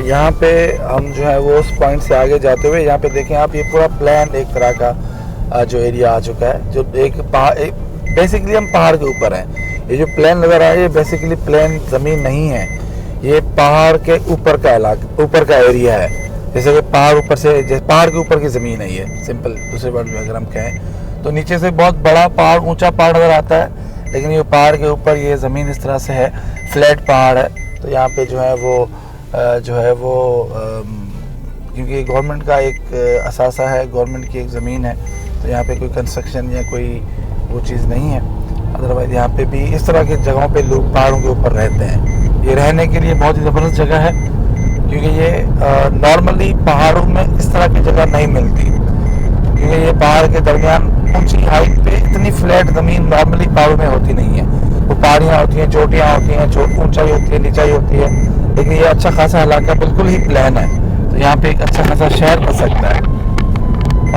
यहाँ पे हम जो है वो उस पॉइंट से आगे जाते हुए यहाँ पे देखें आप, ये पूरा प्लान एक तरह का जो एरिया आ चुका है। जो एक बेसिकली हम पहाड़ के ऊपर हैं। ये जो प्लेन नज़र आ रहा है ये बेसिकली प्लेन ज़मीन नहीं है, ये पहाड़ के ऊपर का इलाका, ऊपर का एरिया है। जैसे कि पहाड़ ऊपर से, जैसे पहाड़ के ऊपर की ज़मीन है ये, सिंपल दूसरे वर्ड में अगर हम कहें तो। नीचे से बहुत बड़ा पहाड़, ऊंचा पहाड़ नज़र आता है, लेकिन ये पहाड़ के ऊपर ये ज़मीन इस तरह से है, फ्लैट पहाड़ है। तो यहाँ पे जो है वो क्योंकि गवर्नमेंट का एक असासा है, गवर्नमेंट की एक ज़मीन है, तो यहाँ पे कोई कंस्ट्रक्शन या कोई वो चीज़ नहीं है। अदरवाइज़ यहाँ पे भी इस तरह की जगहों पे लोग पहाड़ों के ऊपर रहते हैं। ये रहने के लिए बहुत ही ज़बरदस्त जगह है, क्योंकि ये नॉर्मली पहाड़ों में इस तरह की जगह नहीं मिलती, क्योंकि ये पहाड़ के दरमियान ऊंची हाइट पे इतनी फ्लैट ज़मीन नॉर्मली पहाड़ों में होती नहीं है। वो पहाड़ियाँ होती हैं, चोटियाँ होती हैं, ऊंचाई होती है, नीचाई होती है, लेकिन ये अच्छा खासा इलाका बिल्कुल ही प्लान है, तो यहाँ पे एक अच्छा खासा शहर बन सकता है।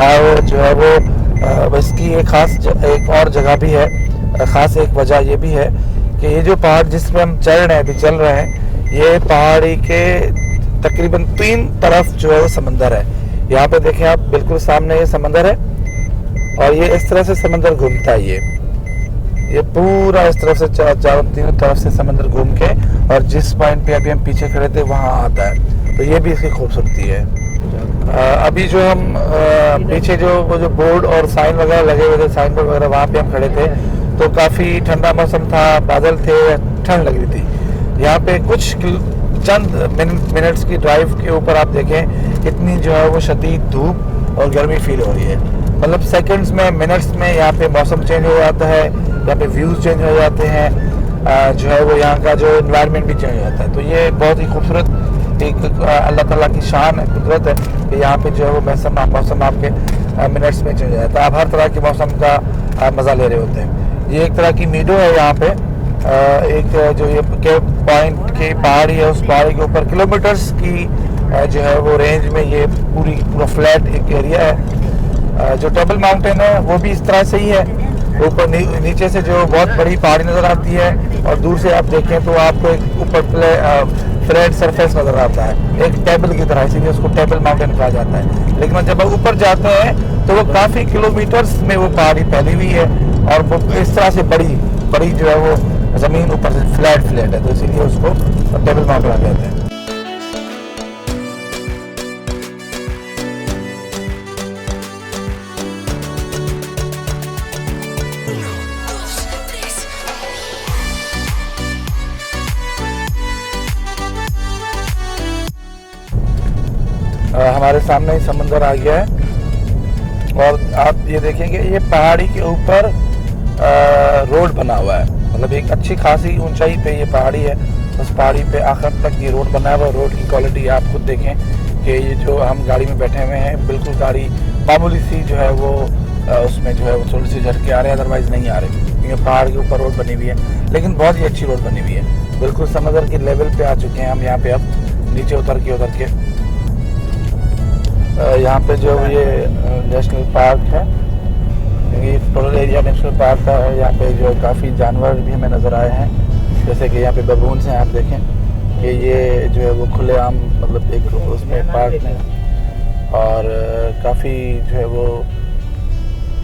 और जो है वो इसकी एक ख़ास एक और जगह भी है, ख़ास एक वजह ये भी है कि ये जो पहाड़ जिस पे हम चल रहे हैं, ये पहाड़ी के तकरीबन 3 तरफ जो है वो समंदर है। यहाँ पे देखें आप, बिल्कुल सामने ये समंदर है, और ये इस तरह से समंदर घूमता है। ये पूरा इस तरफ से चारों तीनों तरफ से समंदर घूम के, और जिस पॉइंट पे अभी हम पीछे खड़े थे वहाँ आता है। तो ये भी इसकी खूबसूरती है। अभी जो हम पीछे जो बोर्ड और साइन वगैरह लगे हुए थे, साइन बोर्ड वगैरह, वहाँ पे हम खड़े थे, तो काफ़ी ठंडा मौसम था, बादल थे, ठंड लग रही थी। यहाँ पे कुछ चंद मिनट्स की ड्राइव के ऊपर आप देखें कितनी जो है वो शदीद धूप और गर्मी फील हो रही है। मतलब सेकंड्स में, मिनट्स में यहाँ पे मौसम चेंज हो जाता है, यहाँ पे व्यूज़ चेंज हो जाते हैं, जो है वो यहाँ का जो इन्वायरमेंट भी चेंज हो जाता है। तो ये बहुत ही खूबसूरत एक अल्लाह ताला की शान है, कुदरत है कि यहाँ पे जो है वो मौसम आपके मिनट्स में चेंज हो जाता है। आप हर तरह के मौसम का मज़ा ले रहे होते हैं। ये एक तरह की मीडो है यहाँ पे, एक जो ये के पॉइंट के पहाड़ी है, उस पहाड़ी के ऊपर किलोमीटर्स की जो है वो रेंज में ये पूरा फ्लैट एक एरिया है। जो टेबल माउंटेन है वो भी इस तरह से ही है, ऊपर नीचे से जो बहुत बड़ी पहाड़ी नज़र आती है, और दूर से आप देखें तो आपको एक ऊपर फ्लैट सरफेस नज़र आता है, एक टेबल की तरह, इसीलिए उसको टेबल माउंटेन कहा जाता है। लेकिन जब आप ऊपर जाते हैं तो वो काफ़ी किलोमीटर्स में वो पहाड़ी फैली हुई है, और वो इस तरह से बड़ी जो है वो ज़मीन ऊपर से फ्लैट है, तो इसीलिए उसको टेबल माउंटेन कहते हैं। हमारे सामने ही समंदर आ गया है, और आप ये देखेंगे ये पहाड़ी के ऊपर रोड बना हुआ है। मतलब एक अच्छी खासी ऊंचाई पे ये पहाड़ी है, उस पहाड़ी पे आखिर तक ये रोड बना हुआ है। रोड की क्वालिटी आप खुद देखें कि ये जो हम गाड़ी में बैठे हुए हैं, बिल्कुल गाड़ी मामूली सी जो है वो उसमें जो है वो थोड़ी सी झटके आ रहे हैं, अदरवाइज़ नहीं आ रहे, क्योंकि पहाड़ के ऊपर रोड बनी हुई है, लेकिन बहुत ही अच्छी रोड बनी हुई है। बिल्कुल समंदर के लेवल पे आ चुके हैं हम यहाँ पे, अब नीचे उतर के यहाँ पे जो ये नेशनल पार्क है, ये टोटल एरिया नेशनल पार्क का है। यहाँ पे जो काफ़ी जानवर भी हमें नज़र आए हैं, जैसे कि यहाँ पे बबून्स हैं, आप देखें कि ये जो है वो खुलेआम मतलब एक उसमें पार्क में, और काफ़ी जो है वो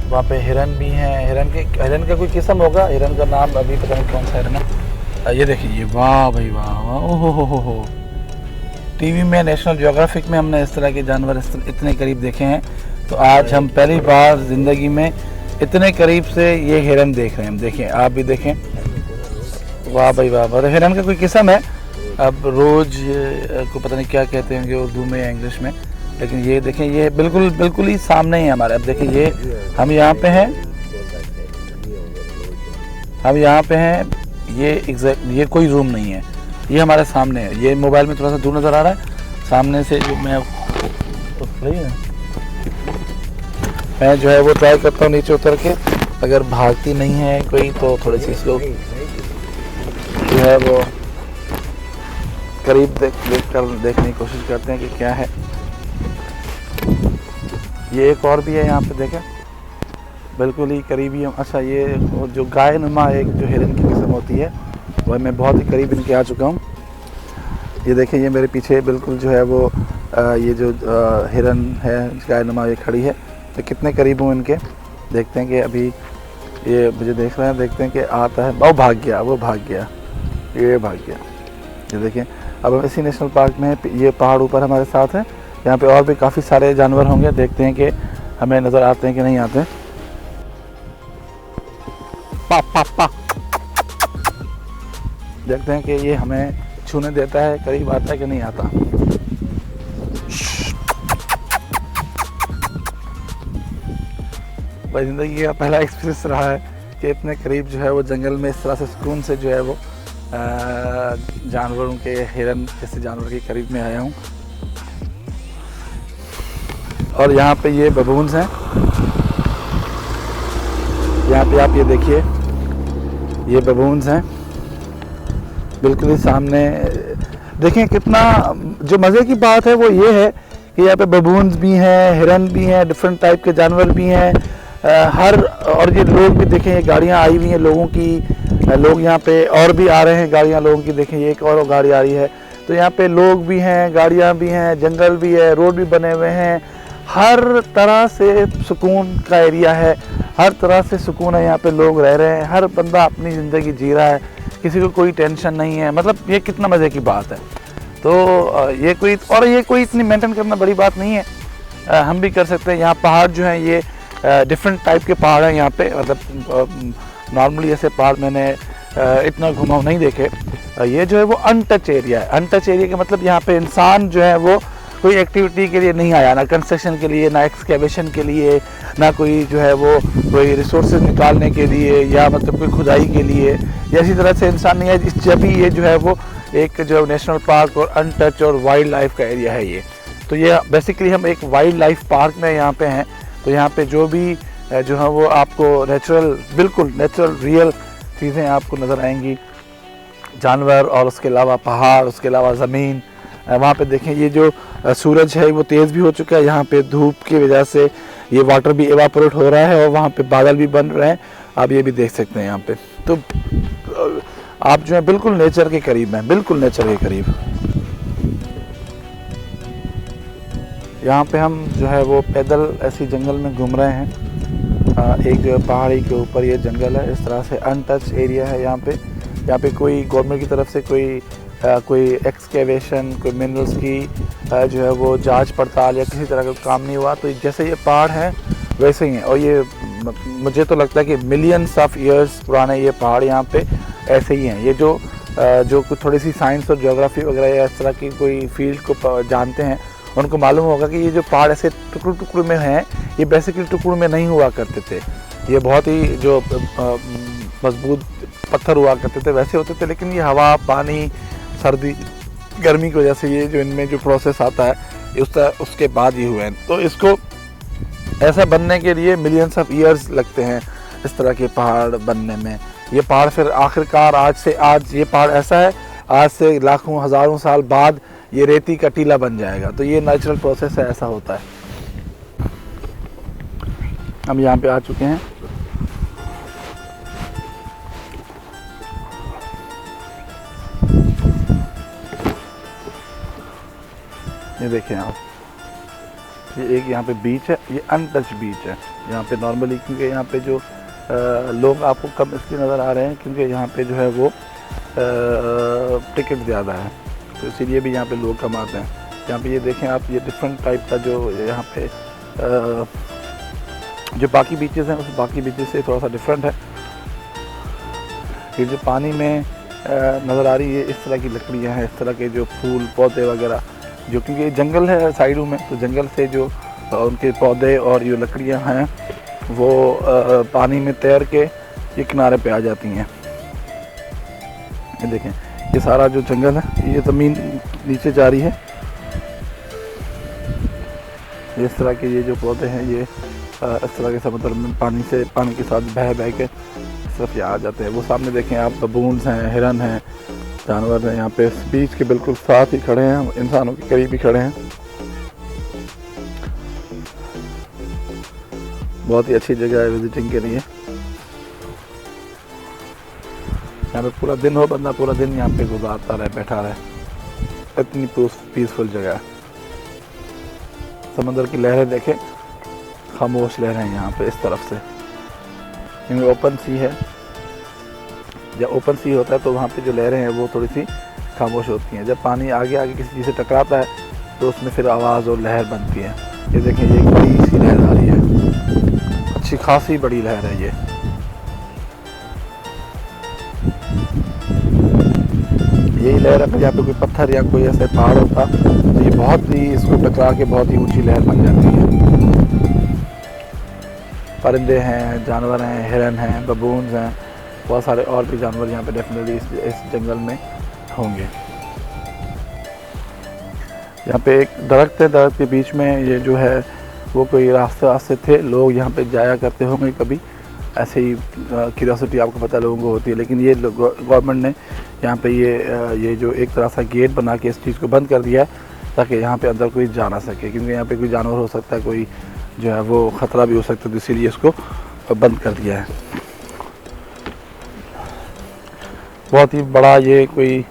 वहाँ पे हिरन भी हैं। हिरन का कोई किस्म होगा, हिरन का नाम अभी पता नहीं कौन सा हिरन है। ये देखिए, वाह भाई वाह, ओहो हो। टीवी में, नेशनल ज्योग्राफिक में हमने इस तरह के जानवर इतने करीब देखे हैं, तो आज हम पहली बार ज़िंदगी में इतने करीब से ये हिरन देख रहे हैं। हम देखें, आप भी देखें, वाह भाई वाह। हिरन का कोई किस्म है, अब रोज़ को पता नहीं क्या कहते होंगे उर्दू में या इंग्लिश में, लेकिन ये देखें, ये बिल्कुल ही सामने ही हमारे। अब देखिए, ये हम यहाँ पे हैं, ये कोई जूम नहीं है, ये हमारे सामने है। ये मोबाइल में थोड़ा सा दूर नज़र आ रहा है, सामने से जो मैं जो है वो ट्राई करता हूँ नीचे उतर के, अगर भागती नहीं है कोई तो थोड़ी सी इसको जो है वो करीब देखने की कोशिश करते हैं कि क्या है। ये एक और भी है यहाँ पे, देखें, बिल्कुल ही करीबी। अच्छा, ये जो गाय नुमा एक जो हिरन की किस्म होती है, वह मैं बहुत ही करीब इनके आ चुका हूँ। ये देखिए, ये मेरे पीछे बिल्कुल जो है वो ये जो हिरन है, गायनुमा, ये खड़ी है। तो कितने करीब हूँ इनके, देखते हैं कि अभी ये मुझे देख रहे हैं, देखते हैं कि आता है। वो भाग गया, वो भाग गया, ये भाग गया। ये देखिए, अब हम इसी नेशनल पार्क में, ये पहाड़ ऊपर हमारे साथ है। यहाँ पे और भी काफ़ी सारे जानवर होंगे, देखते हैं कि हमें नज़र आते हैं कि नहीं आते। पा पा पा, देखते हैं कि ये हमें छूने देता है, करीब आता है कि नहीं आता। भाई ज़िंदगी का पहला एक्सपीरियंस रहा है कि इतने करीब जो है वो जंगल में इस तरह से सुकून से जो है वो जानवरों के, हिरन जैसे जानवर के करीब में आया हूँ। और यहाँ पे ये बबून्स हैं, यहाँ पे आप ये देखिए, ये बबून्स हैं बिल्कुल ही सामने। देखें कितना जो मज़े की बात है वो ये है कि यहाँ पे बबून्स भी हैं, हिरन भी हैं, डिफरेंट टाइप के जानवर भी हैं। और ये लोग भी देखें, ये गाड़ियाँ आई हुई हैं लोगों की, लोग यहाँ पे और भी आ रहे हैं, गाड़ियाँ लोगों की। देखें, ये एक और गाड़ी आ रही है। तो यहाँ पे लोग भी हैं, गाड़ियाँ भी हैं, जंगल भी है, रोड भी बने हुए हैं। हर तरह से सुकून का एरिया है, हर तरह से सुकून है। यहाँ पे लोग रह रहे हैं, हर बंदा अपनी ज़िंदगी जी रहा है, किसी को कोई टेंशन नहीं है। मतलब ये कितना मज़े की बात है। तो ये कोई इतनी मेंटेन करना बड़ी बात नहीं है, हम भी कर सकते हैं। यहाँ पहाड़ जो हैं ये डिफरेंट टाइप के पहाड़ हैं यहाँ पे। मतलब नॉर्मली ऐसे पहाड़ मैंने इतना घुमाव नहीं देखे। ये जो है वो अनटच एरिया है। अनटच एरिया का मतलब यहाँ पे इंसान जो है वो कोई एक्टिविटी के लिए नहीं आया, ना कंस्ट्रक्शन के लिए, ना एक्सकेवेशन के लिए, ना कोई जो है वो कोई रिसोर्सेज निकालने के लिए, या मतलब कोई खुदाई के लिए, या इसी तरह से इंसान नहीं है। जब भी ये जो है वो एक जो नेशनल पार्क और अनटच और वाइल्ड लाइफ का एरिया है ये। तो ये बेसिकली हम एक वाइल्ड लाइफ पार्क में यहाँ पे हैं। तो यहाँ पे जो भी जो है वो आपको नेचुरल, बिल्कुल नेचुरल रियल चीज़ें आपको नज़र आएंगी, जानवर और उसके अलावा पहाड़, उसके अलावा ज़मीन। वहाँ पे देखें, ये जो सूरज है वो तेज़ भी हो चुका है। यहाँ पे धूप की वजह से ये वाटर भी एवापोरेट हो रहा है और वहाँ पे बादल भी बन रहे हैं, आप ये भी देख सकते हैं यहाँ पे। तो आप जो है बिल्कुल नेचर के करीब हैं, बिल्कुल नेचर के करीब। यहाँ पे हम जो है वो पैदल ऐसी जंगल में घूम रहे हैं। एक जो है पहाड़ी के ऊपर ये जंगल है, इस तरह से अनटच एरिया है यहाँ पे। यहाँ पे कोई गवर्नमेंट की तरफ से कोई एक्सकेवेशन, कोई मिनरल्स की जो है वो जांच पड़ताल या किसी तरह का काम नहीं हुआ। तो जैसे ये पहाड़ हैं वैसे ही हैं। और ये मुझे तो लगता है कि मिलियंस ऑफ ईयर्स पुराने ये पहाड़ यहाँ पे ऐसे ही हैं। ये जो कुछ थोड़ी सी साइंस और ज्योग्राफी वगैरह या इस तरह की कोई फील्ड को जानते हैं, उनको मालूम होगा कि ये जो पहाड़ ऐसे टुकड़े टुकड़े में हैं, ये बेसिकली टुकड़ों में नहीं हुआ करते थे। ये बहुत ही जो मजबूत पत्थर हुआ करते थे वैसे होते थे, लेकिन ये हवा, पानी, सर्दी, गर्मी की वजह से ये जो इनमें जो प्रोसेस आता है उसके बाद ये हुए हैं। तो इसको ऐसा बनने के लिए मिलियंस ऑफ ईयर्स लगते हैं इस तरह के पहाड़ बनने में। ये पहाड़ फिर आखिरकार आज ये पहाड़ ऐसा है, आज से लाखों हज़ारों साल बाद ये रेती का टीला बन जाएगा। तो ये नेचुरल प्रोसेस है, ऐसा होता है। हम यहाँ पे आ चुके हैं। ये देखें आप, ये एक यहाँ पे बीच है, ये अनटच बीच है यहाँ पे नॉर्मली, क्योंकि यहाँ पे जो लोग आपको कम इसलिए नज़र आ रहे हैं क्योंकि यहाँ पे जो है वो टिकट ज़्यादा है, तो इसीलिए भी यहाँ पे लोग कम आते हैं। यहाँ पे ये देखें आप, ये डिफरेंट टाइप का जो यहाँ पे जो बाकी बीचेस हैं उस बाकी बीचेस से थोड़ा सा डिफरेंट है। ये जो पानी में नज़र आ रही है इस तरह की लकड़ियाँ हैं, इस तरह के जो फूल पौधे वगैरह, जो क्योंकि जंगल है साइडों में, तो जंगल से जो उनके पौधे और ये लकड़ियाँ हैं वो पानी में तैर के ये किनारे पे आ जाती हैं। ये देखें, ये सारा जो जंगल है ये ज़मीन नीचे जा रही है। इस तरह के ये जो पौधे हैं ये इस तरह के समुद्र में पानी के साथ बह के सिर्फ ये आ जाते हैं। वो सामने देखें आप, बबून्स हैं, हिरन हैं, जानवर हैं यहाँ पे बीच के बिल्कुल साथ ही खड़े हैं, इंसानों के करीब ही खड़े हैं। बहुत ही अच्छी जगह है विजिटिंग के लिए। यहाँ पे पूरा दिन हो, बंदा पूरा दिन यहाँ पे गुजारता रहे, बैठा रहे। इतनी पीसफुल जगह है। समंदर की लहरें देखें, खामोश लहरें हैं यहाँ पे इस तरफ से, क्योंकि ओपन सी है। जब ओपन सी होता है तो वहाँ पे जो लहरें हैं वो थोड़ी सी खामोश होती हैं। जब पानी आगे आगे किसी चीज़ से टकराता है तो उसमें फिर आवाज़ और लहर बनती है। ये देखें, ये एक बड़ी सी लहर आ रही है, अच्छी खासी बड़ी लहर है ये। यही लहर अगर यहाँ पे कोई पत्थर या कोई ऐसे पहाड़ होता तो ये बहुत ही, इसको टकरा के बहुत ही ऊंची लहर बन जाती है। परिंदे हैं, जानवर हैं, हिरन हैं, बबून्स हैं, बहुत सारे और भी जानवर यहाँ पे डेफिनेटली इस जंगल में होंगे। यहाँ पे एक दरख्त है, दरख्त के बीच में ये जो है वो कोई रास्ते थे, लोग यहाँ पे जाया करते होंगे कभी, ऐसे ही क्यूरियोसिटी आपको पता लोगों को होती है। लेकिन ये गवर्नमेंट ने यहाँ पे ये जो एक तरह सा गेट बना के इस चीज़ को बंद कर दिया है ताकि यहाँ पे अंदर कोई जा ना सके, क्योंकि यहाँ पे कोई जानवर हो सकता है, कोई जो है वो ख़तरा भी हो सकता है, तो इसीलिए इसको बंद कर दिया है। बहुत ही बड़ा ये कोई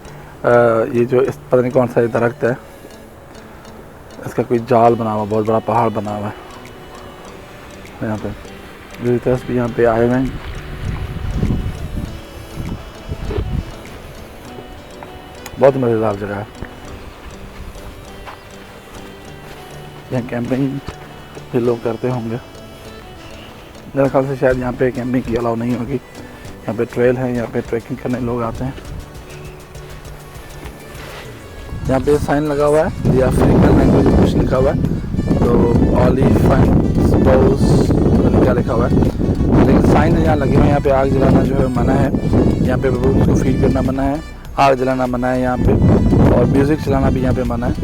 ये जो इस पता नहीं कौन सा ये दरख्त है, इसका कोई जाल बना हुआ, बहुत बड़ा पहाड़ बना हुआ है यहाँ पे। विजिटर्स भी यहाँ पे आए हुए हैं। बहुत मज़ेदार जगह है। यहाँ कैंपिंग भी लोग करते होंगे, मेरे ख्याल से शायद यहाँ पे कैंपिंग की अलाउ नहीं होगी। यहाँ पे ट्रेल है, यहाँ पे ट्रैकिंग करने लोग आते हैं। यहाँ पे साइन लगा हुआ है, ये अफ्रीकन लैंग्वेज में कुछ लिखा हुआ है, तो ऑलिफेंट्स क्या लिखा हुआ है, लेकिन साइन यहाँ लगे हुए हैं। यहाँ पे आग जलाना जो है मना है, यहाँ पे बबून्स को फीड करना मना है, आग जलाना मना है यहाँ पे, और म्यूज़िक चलाना भी यहाँ पे मना है,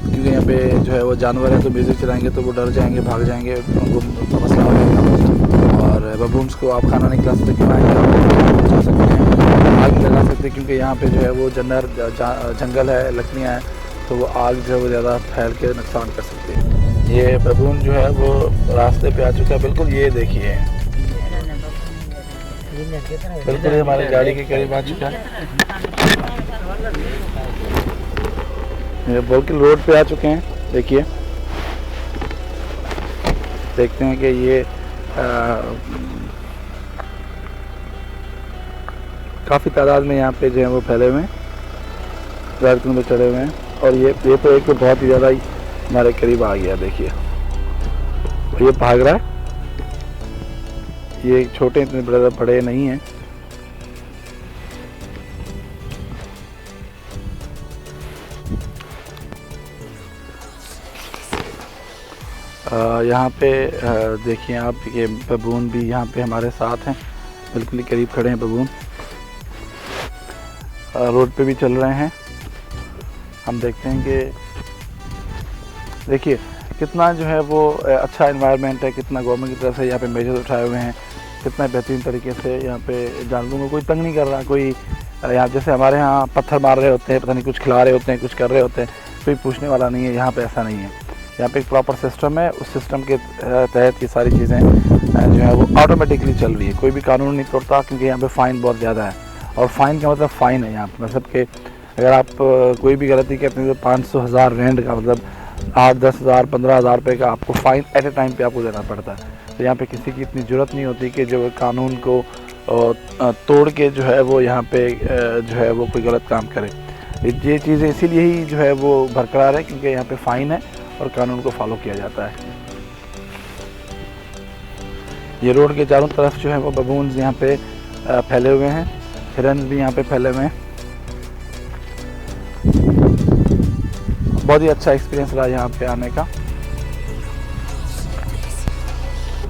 क्योंकि यहाँ पे जो है वो जानवर है, तो म्यूज़िक चलाएंगे तो वो डर जाएंगे, भाग जाएंगे, उनको मसला हो जाएगा। और बबून्स को आप खाना नहीं खिला सकते, क्यों खा सकते हैं, आग लगा सकते हैं, क्योंकि यहाँ पे जो है वो जंगल है, लकड़ियाँ हैं, तो वो आग जो है वो ज़्यादा फैल के नुकसान कर सकती है। ये बबून जो है वो रास्ते पे आ चुका है, बिल्कुल ये देखिए, बिल्कुल हमारी गाड़ी के करीब आ चुका है। ये बिल्कुल रोड पे आ चुके हैं, देखिए, देखते हैं कि ये काफ़ी तादाद में यहाँ पे जो है वो फैले हुए हैं, दरख्तों पे चढ़े हुए हैं, और ये तो एक तो बहुत ही ज़्यादा ही हमारे करीब आ गया। देखिए ये भाग रहा है, ये छोटे इतने बड़े नहीं हैं। यहाँ पे देखिए आप, ये बबून भी यहाँ पे हमारे साथ हैं, बिल्कुल ही करीब खड़े हैं बबून, रोड पे भी चल रहे हैं। हम देखते हैं कि देखिए कितना जो है वो अच्छा एनवायरनमेंट है, कितना गवर्नमेंट की तरफ से यहाँ पे मेजर्स उठाए हुए हैं, कितना बेहतरीन तरीके से यहाँ पे जानवरों को कोई तंग नहीं कर रहा। कोई यहाँ जैसे हमारे यहाँ पत्थर मार रहे होते हैं, पता नहीं कुछ खिला रहे होते हैं, कुछ कर रहे होते हैं, कोई पूछने वाला नहीं है। यहाँ पे ऐसा नहीं है, यहाँ पे एक प्रॉपर सिस्टम है, उस सिस्टम के तहत ये सारी चीज़ें जो है वो ऑटोमेटिकली चल रही है। कोई भी कानून नहीं तोड़ता, क्योंकि यहाँ पे फ़ाइन बहुत ज़्यादा है, और फ़ाइन का मतलब फ़ाइन है यहाँ पर, मतलब कि अगर आप कोई भी गलती करते हैं तो 500,000 रैंड का, मतलब 8-10 हज़ार 15,000 रुपये का आपको फ़ाइन एट ए टाइम पे आपको देना पड़ता है। तो यहाँ पे किसी की इतनी ज़रूरत नहीं होती कि जो कानून को तोड़ के जो है वो यहाँ पे जो है वो कोई गलत काम करे। ये चीज़ें इसीलिए ही जो है वो बरकरार है, क्योंकि यहाँ पे फ़ाइन है और कानून को फॉलो किया जाता है। ये रोड के चारों तरफ जो है वो बबून्स यहाँ पे फैले हुए हैं, हिरन भी यहाँ पे फैले हुए हैं। बहुत ही अच्छा एक्सपीरियंस रहा यहाँ पे आने का।